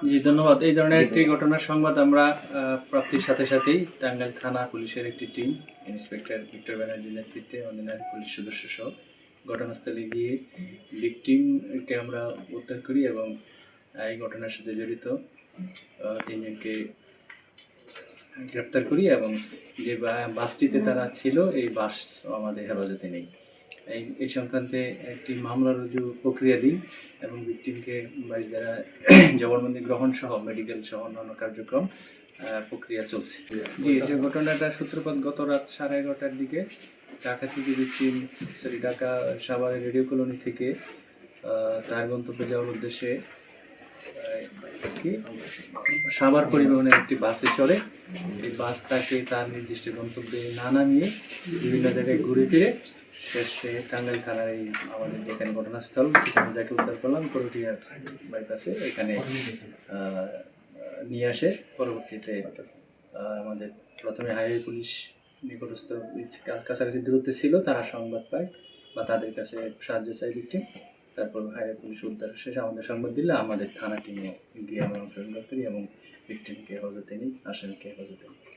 জি, ধন্যবাদ। এই ধরনের একটি ঘটনার সংবাদ আমরা প্রাপ্তির সাথে সাথেই টাঙ্গাইল থানা পুলিশের একটি টিম, ইন্সপেক্টর ভিক্টর ব্যানার্জির নেতৃত্বে অন্যান্য পুলিশ সদস্য সহ ঘটনাস্থলে গিয়ে ভিকটিমকে আমরা উদ্ধার করি এবং এই ঘটনার সাথে জড়িত তিনজনকে গ্রেপ্তার করি এবং যে বাসটিতে তারা ছিল এই বাস আমাদের হেফাজতে নেই। এই সংক্রান্তে একটি মামলা রুজু প্রক্রিয়া দিই এবং ভিকটিমকে দ্বারা জবানবন্দি গ্রহণ সহ মেডিকেল সহ অন্যান্য কার্যক্রম প্রক্রিয়া চলছে। জি, যে ঘটনাটার সূত্রপাত গত রাত 11:30টার দিকে ঢাকা থেকে ঢাকা সাভারের রেডিও কলোনি থেকে তার গন্তব্যে যাওয়ার উদ্দেশ্যে সাভার পরিবহনের একটি বাসে চড়ে এই বাস তাকে তার নির্দিষ্ট গন্তব্যে না নামিয়ে বিভিন্ন জায়গায় ঘুরে ফিরে শেষে টাঙ্গাইল থানার এই আমাদের যেখানে ঘটনাস্থল সেখানে যাকে উদ্ধার করলাম করটিয়া বাইপাসে এখানে নিয়ে আসে। পরবর্তীতে আমাদের প্রথমে হাইওয়ে পুলিশ নিকটস্থ কাছাকাছি দূরত্বে ছিল, তারা সংবাদ পায় বা তাদের কাছে সাহায্য চাই ভিকটিম। তারপর হাইওয়ে পুলিশ উদ্ধার শেষে আমাদের সংবাদ দিলে আমাদের থানা টিমও গিয়ে আমরা অংশগ্রহণ করি এবং ভিকটিমকে হেফাজতে নিই, আসামিকে হেফাজতে নিই।